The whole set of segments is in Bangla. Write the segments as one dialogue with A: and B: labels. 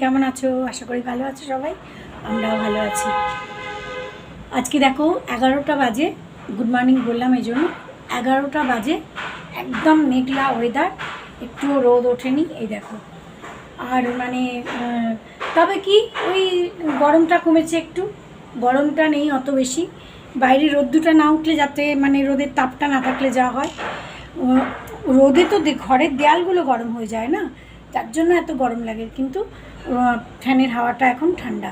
A: কেমন আছো? আশা করি ভালো আছো সবাই। আমরাও ভালো আছি। আজকে দেখো 11টা বাজে, গুড মর্নিং বললাম এই জন্য। 11টা বাজে, একদম মেঘলা ওয়েদার, একটুও রোদ ওঠেনি। এই দেখো, আর মানে তবে কি ওই গরমটা কমেছে একটু, গরমটা নেই অত বেশি। বাইরে রোদ্দুটা না উঠলে, যাতে মানে রোদের তাপটা না থাকলে যা হয়, রোদে তো ঘরের দেয়ালগুলো গরম হয়ে যায় না, তার জন্য এত গরম লাগে। কিন্তু ফ্যানের হাওয়াটা এখন ঠান্ডা।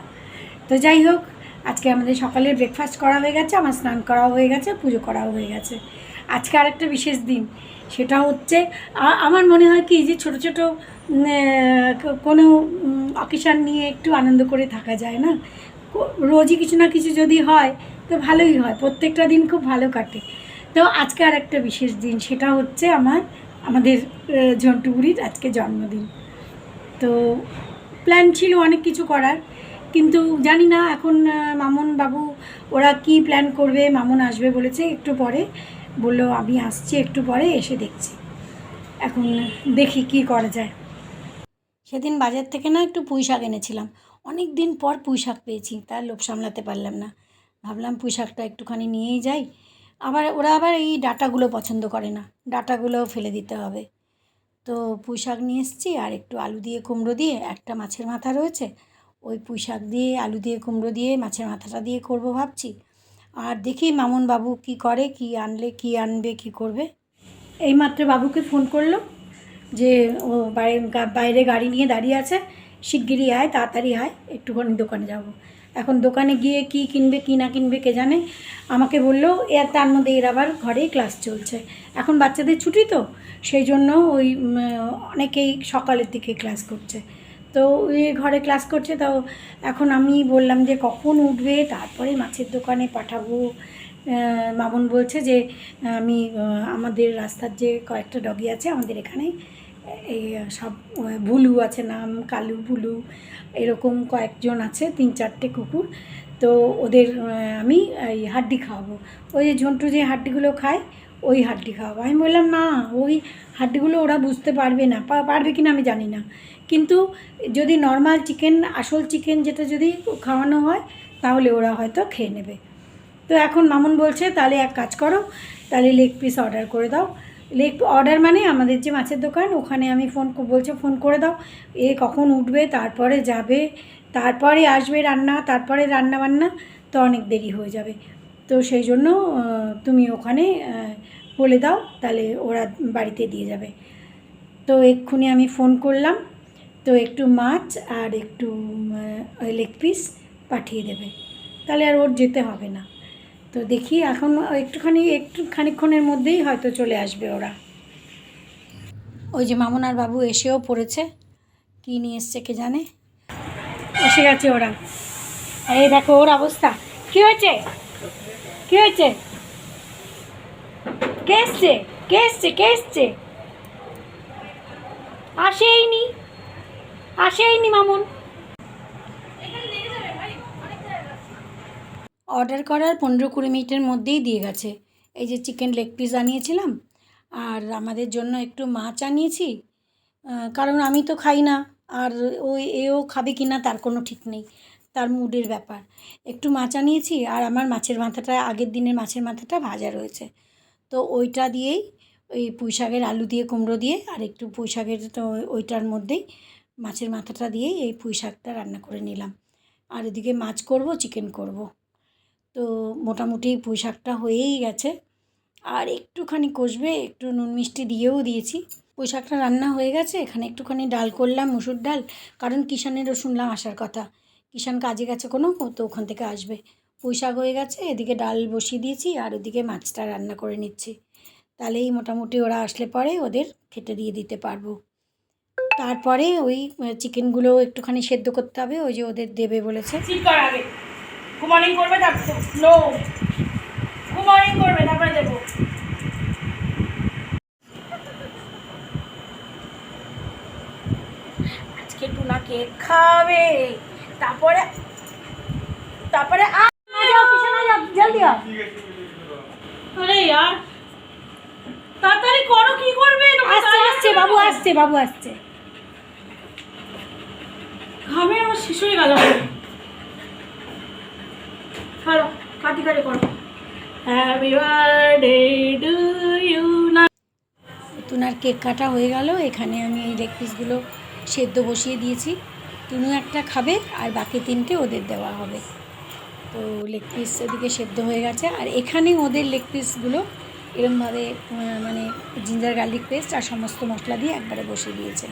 A: তো যাই হোক, আজকে আমাদের সকালে ব্রেকফাস্ট করা হয়ে গেছে, আমার স্নান করাও হয়ে গেছে, পুজো করাও হয়ে গেছে। আজকে আরেকটা বিশেষ দিন, সেটা হচ্ছে আমার মনে হয় কি যে ছোটো ছোটো কোনো অকেশান নিয়ে একটু আনন্দ করে থাকা যায় না। রোজই কিছু না কিছু যদি হয় তো ভালোই হয়, প্রত্যেকটা দিন খুব ভালো কাটে। তো আজকে আর একটা বিশেষ দিন, সেটা হচ্ছে আমাদের ঝন্টু বুড়ির আজকে জন্মদিন। তো প্ল্যান ছিল অনেক কিছু করার, কিন্তু জানি না এখন মামুন বাবু ওরা কি প্ল্যান করবে। মামুন আসবে বলেছে একটু পরে, বললো আমি আসছি একটু পরে, এসে দেখছি। এখন দেখি কি করা যায়। সেদিন বাজার থেকে না একটু পুঁই শাক এনেছিলাম, অনেক দিন পর পুঁই শাক পেয়েছি, তার লোভ সামলাতে পারলাম না। ভাবলাম পুঁই শাকটা একটুখানি নিয়েই যাই। ওরা আবার এই ডাঁটাগুলো পছন্দ করে না, ডাঁটাগুলো ফেলে দিতে হবে। তো পুঁই শাক নিয়ে এসেছি, আর একটু আলু দিয়ে কুমড়ো দিয়ে, একটা মাছের মাথা রয়েছে, ওই পুঁই শাক দিয়ে আলু দিয়ে কুমড়ো দিয়ে মাছের মাথাটা দিয়ে করব ভাবছি। আর দেখি মামুন বাবু কি করে, কি আনবে কি করবে। এইমাত্র বাবুকে ফোন করলো যে ও বাইরে গাড়ি নিয়ে দাঁড়িয়ে আছে, শিগগিরই আয়, তাড়াতাড়ি আয়, একটুখানি দোকানে যাব। এখন দোকানে গিয়ে কি কিনবে কি না কিনবে কে জানে। আমাকে বললো তার মধ্যে এর আবার ঘরেই ক্লাস চলছে, এখন বাচ্চাদের ছুটি তো, সেই জন্য ওই অনেকেই সকালের দিকে ক্লাস করছে। তো ওই ঘরে ক্লাস করছে। তো এখন আমি বললাম যে কখন উঠবে, তারপরে মাছের দোকানে পাঠাবো। মামুন বলছে যে আমি আমাদের রাস্তার যে কয়েকটা ডগি আছে আমাদের এখানে, এই সব বুলু আছে নাম, কালু বুলু, এরকম কয়েকজন আছে, 3-4টে কুকুর। তো ওদের আমি এই হাড্ডি খাওয়াবো, ওই যে ঝন্টু যে হাড্ডিগুলো খায় ওই হাড্ডি খাওয়াবো। আমি বললাম না, ওই হাড্ডিগুলো ওরা বুঝতে পারবে না, পারবে কি না আমি জানি না, কিন্তু যদি নর্মাল চিকেন, আসল চিকেন যেটা যদি খাওয়ানো হয় তাহলে ওরা হয়তো খেয়ে নেবে। তো এখন মামুন বলছে তাহলে এক কাজ করো, তাহলে লেগ পিস অর্ডার করে দাও। লেগ অর্ডার মানে আমাদের যে মাছের দোকান, ওখানে আমি ফোন করে দাও, এ কখন উঠবে, তারপরে যাবে, তারপরে আসবে রান্না, তারপরে রান্না বান্না, তো অনেক দেরি হয়ে যাবে। তো সেই জন্য তুমি ওখানে বলে দাও, তাহলে ওরা বাড়িতে দিয়ে যাবে। তো এক্ষুনি আমি ফোন করলাম, তো একটু মাছ আর একটু লেগ পিস পাঠিয়ে দেবে, তাহলে আর ওর যেতে হবে না। তো দেখি এখন একটু খানিকক্ষণের মধ্যেই হয়তো চলে আসবে ওরা। ওই যে মামুন আর বাবু এসেও পড়েছে, কী নিয়ে এসছে কে জানে, এসে গেছে ওরা। এই দেখো ওর অবস্থা, কী হয়েছে কী হয়েছে, কে এসছে কে এসছে কে এসছে, আসেইনি মামুন। অর্ডার করার 15-20 মিনিটের মধ্যেই দিয়ে গেছে। এই যে চিকেন লেগ পিস আনিয়েছিলাম, আর আমাদের জন্য একটু মাছ আনিয়েছি, কারণ আমি তো খাই না, আর এও খাবে কি না তার কোনো ঠিক নেই, তার মুডের ব্যাপার। একটু মাছ আনিয়েছি, আর আমার মাছের মাথাটা, আগের দিনের মাছের মাথাটা ভাজা রয়েছে, তো ওইটা দিয়েই, ওই পুঁই শাকের আলু দিয়ে কুমড়ো দিয়ে আর একটু পুঁই শাকের, তো ওইটার মধ্যেই মাছের মাথাটা দিয়েই এই পুঁই শাকটা রান্না করে নিলাম। আর এদিকে মাছ করব, চিকেন করব। তো মোটামুটি পুঁই শাকটা হয়েই গেছে, আর একটুখানি কষবে, একটু নুন মিষ্টি দিয়েও দিয়েছি। পুঁই শাকটা রান্না হয়ে গেছে, এখানে একটুখানি ডাল করলাম, মুসুর ডাল, কারণ কিষানেরও শুনলাম আসার কথা, কিষান কাজে গেছে কোনো, তো ওখান থেকে আসবে। পুঁই শাক হয়ে গেছে, এদিকে ডাল বসিয়ে দিয়েছি, আর ওদিকে মাছটা রান্না করে নিচ্ছি। তাহলেই মোটামুটি ওরা আসলে পরে ওদের খেতে দিয়ে দিতে পারবো। তারপরে ওই চিকেনগুলো একটুখানি সেদ্ধ করতে হবে, ওই যে ওদের দেবে বলেছে। গুড মর্নিং করবে, তারপর নো গুড মর্নিং করবে, তারপরে দেবো। আজকে টুনা কেক খাবে, তারপরে তারপরে যাও কিষান, যাও জলদি আও। আরে यार তাড়াতাড়ি করো, কি করবে? আসছে বাবু আসছে। ঘামে আমার শেষ হয়ে গেল। চলো কাটি কাটি করো। Happy birthday to you. না তুনার কেক কাটা হয়ে গেল। এখানে আমি এই লেগ পিসগুলো সেদ্ধ বসিয়ে দিয়েছি। তুনু একটা খাবে আর বাকি 3টে ওদের দেওয়া হবে। তো লেগ পিস এদিকে সেদ্ধ হয়ে গেছে। আর এখানে ওদের লেগ পিসগুলো এরমভাবে মানে জিঞ্জার গার্লিক পেস্ট আর সমস্ত মশলা দিয়ে একবারে বসিয়ে দিয়েছে।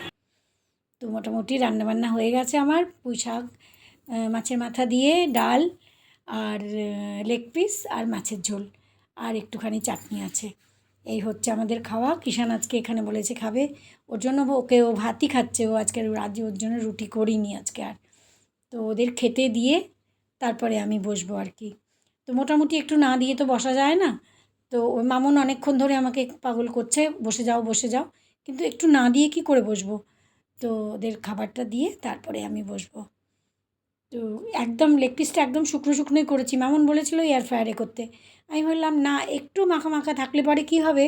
A: তো মোটামুটি রান্নাবান্না হয়ে গেছে আমার। পুঁই শাক, মাছের মাথা দিয়ে ডাল, আর লেগ পিস আর মাছের ঝোল, আর একটুখানি চাটনি আছে। এই হচ্ছে আমাদের খাওয়া। কিষান আজকে এখানে বলেছে খাবে, ওর জন্য ওকে ও ভাতই খাচ্ছে। ও আজকে রাজ্যে ওর জন্য রুটি করিনি আজকে আর। তো ওদের খেতে দিয়ে তারপরে আমি বসবো আর কি। তো মোটামুটি একটু না দিয়ে তো বসা যায় না। তো ওই মামুন অনেকক্ষণ ধরে আমাকে পাগল করছে, বসে যাও বসে যাও, কিন্তু একটু না দিয়ে কি করে বসবো। তো ওদের খাবারটা দিয়ে তারপরে আমি বসবো। তো একদম লেগ পিসটা একদম শুকনো শুকনোই করেছি। মামুন বলেছিল এয়ার ফ্রায়ারে করতে। আমি বললাম না, একটু মাখা মাখা থাকলে পরে কি হবে,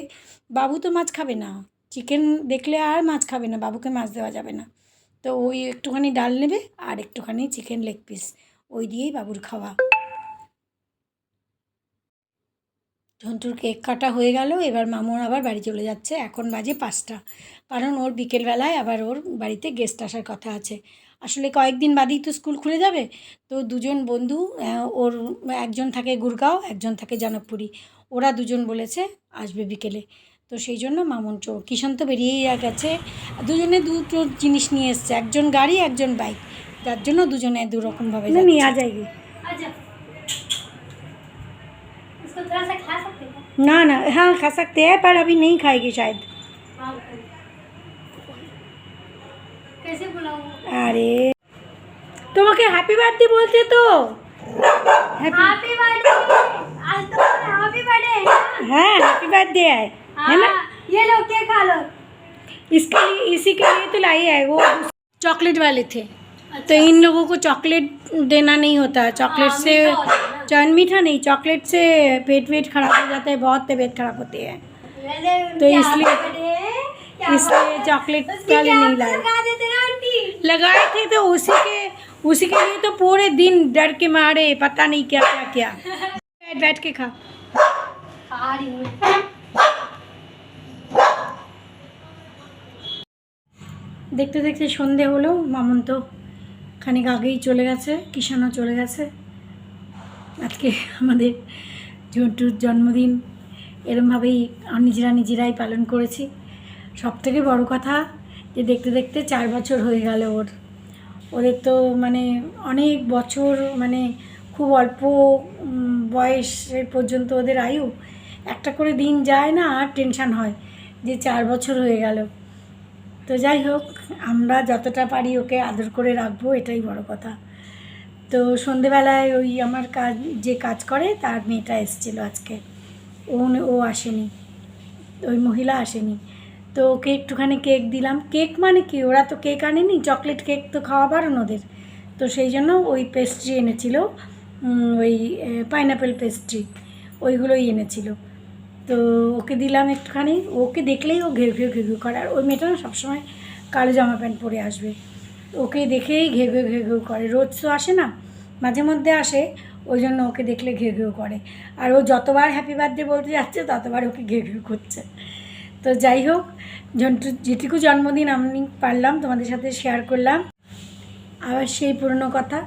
A: বাবু তো মাছ খাবে না, চিকেন দেখলে আর মাছ খাবে না, বাবুকে মাছ দেওয়া যাবে না। তো ওই একটুখানি ডাল নেবে আর একটুখানি চিকেন লেগ পিস, ওই দিয়েই বাবুর খাওয়া। ঝন্টুর কেক কাটা হয়ে গেল। এবার মামুন আবার বাড়ি চলে যাচ্ছে। এখন বাজে 5টা, কারণ ওর বিকেলবেলায় আবার ওর বাড়িতে গেস্ট আসার কথা আছে। আসলে কয়েকদিন বাদেই তো স্কুল খুলে যাবে। তো দুজন বন্ধু, ওর একজন থাকে গুরগাঁও, একজন থাকে জনকপুরি, ওরা দুজন বলেছে আসবে বিকেলে। তো সেই জন্য মামুন কিষান তো বেরিয়েই গেছে। দুজনে দুটো জিনিস নিয়ে এসছে, একজন গাড়ি একজন বাইক, যার জন্য দুজনে দুরকমভাবে নিয়ে আ যায়গি। ना ना, हाँ खा सकते हैं पर अभी नहीं खाएगी शायद। कैसे बुलाऊं? अरे তোমাকে হ্যাপি বার্থডে বলতে তো। हैप्पी बर्थडे, आज तो हैप्पी बर्थडे है। हाँ हैप्पी बर्थडे है ना। ये लो केक खा लो। इसके लिए, इसी के लिए तो लाई है। वो चॉकलेट वाले थे। तो इन लोगों को चॉकलेट देना नहीं होता। चॉकलेट से चैन मीठा नहीं, चॉकलेट से पेट वेट खराब हो जाता है, बहुत तबीयत खराब होती है। तो इसलिए चॉकलेट वाले नहीं लाए। लगाए थे तो उसी के लिए तो पूरे दिन डर के मारे पता नहीं क्या क्या क्या। बैठ के खा। দেখতে দেখতে সন্ধে হলো। মামুন তো খানিক আগেই চলে গেছে, কিষানও চলে গেছে। আজকে আমাদের ঝন্টুর জন্মদিন এরমভাবেই নিজেরাই পালন করেছি। সবথেকে বড় কথা যে দেখতে দেখতে 4 বছর হয়ে গেল ওদের তো মানে অনেক বছর, মানে খুব অল্প বয়সের পর্যন্ত ওদের আয়ু। একটা করে দিন যায় না আর টেনশান হয় যে 4 বছর হয়ে গেল। তো যাই হোক, আমরা যতটা পারি ওকে আদর করে রাখবো, এটাই বড় কথা। তো সন্ধেবেলায় ওই আমার যে কাজ করে তার মেয়েটা এসেছিলো আজকে। ও আসেনি, ওই মহিলা আসেনি। তো ওকে একটুখানি কেক দিলাম। কেক মানে কি, ওরা তো কেক আনেনি, চকলেট কেক তো খাওয়া বারণ ওদের। তো সেই জন্য ওই পেস্ট্রি এনেছিল, ওই পাইনাপেল পেস্ট্রি, ওইগুলোই এনেছিল। তো ওকে দিলাম একটুখানি। ওকে দেখলেই ও ঘেউ ঘেউ ঘেউ ঘেউ করে। আর ওই মেয়েটা না সবসময় কালো জামা প্যান্ট পরে আসবে, ওকে দেখেই ঘেউ ঘেউ ঘেউ ঘেউ করে। রোজ তো আসে না, মাঝে মধ্যে আসে, ওই জন্য ওকে দেখলে ঘেউ ঘেউ করে। আর ও যতবার হ্যাপি বার্থডে বলতে যাচ্ছে ততবার ওকে ঘেউ ঘেউ করছে। তো যাই হোক, যেটুকু জন্মদিন আমি পারলাম তোমাদের সাথে শেয়ার করলাম। আবার সেই পুরনো কথা,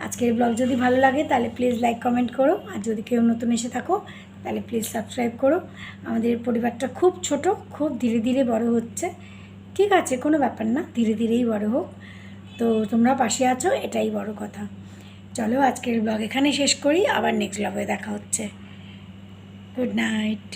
A: আজকের ব্লগ যদি ভালো লাগে তাহলে প্লিজ লাইক কমেন্ট করো। আর যদি কেউ নতুন এসে থাকো তাহলে প্লিজ সাবস্ক্রাইব করো। আমাদের পরিবারটা খুব ছোট, খুব ধীরে ধীরে বড় হচ্ছে। ঠিক আছে, কোনো ব্যাপার না, ধীরে ধীরেই বড় হোক। তো তোমরা পাশে আছো, এটাই বড় কথা। চলো আজকের ব্লগ এখানে শেষ করি, আবার নেক্সট ব্লগে দেখা হচ্ছে। Good night.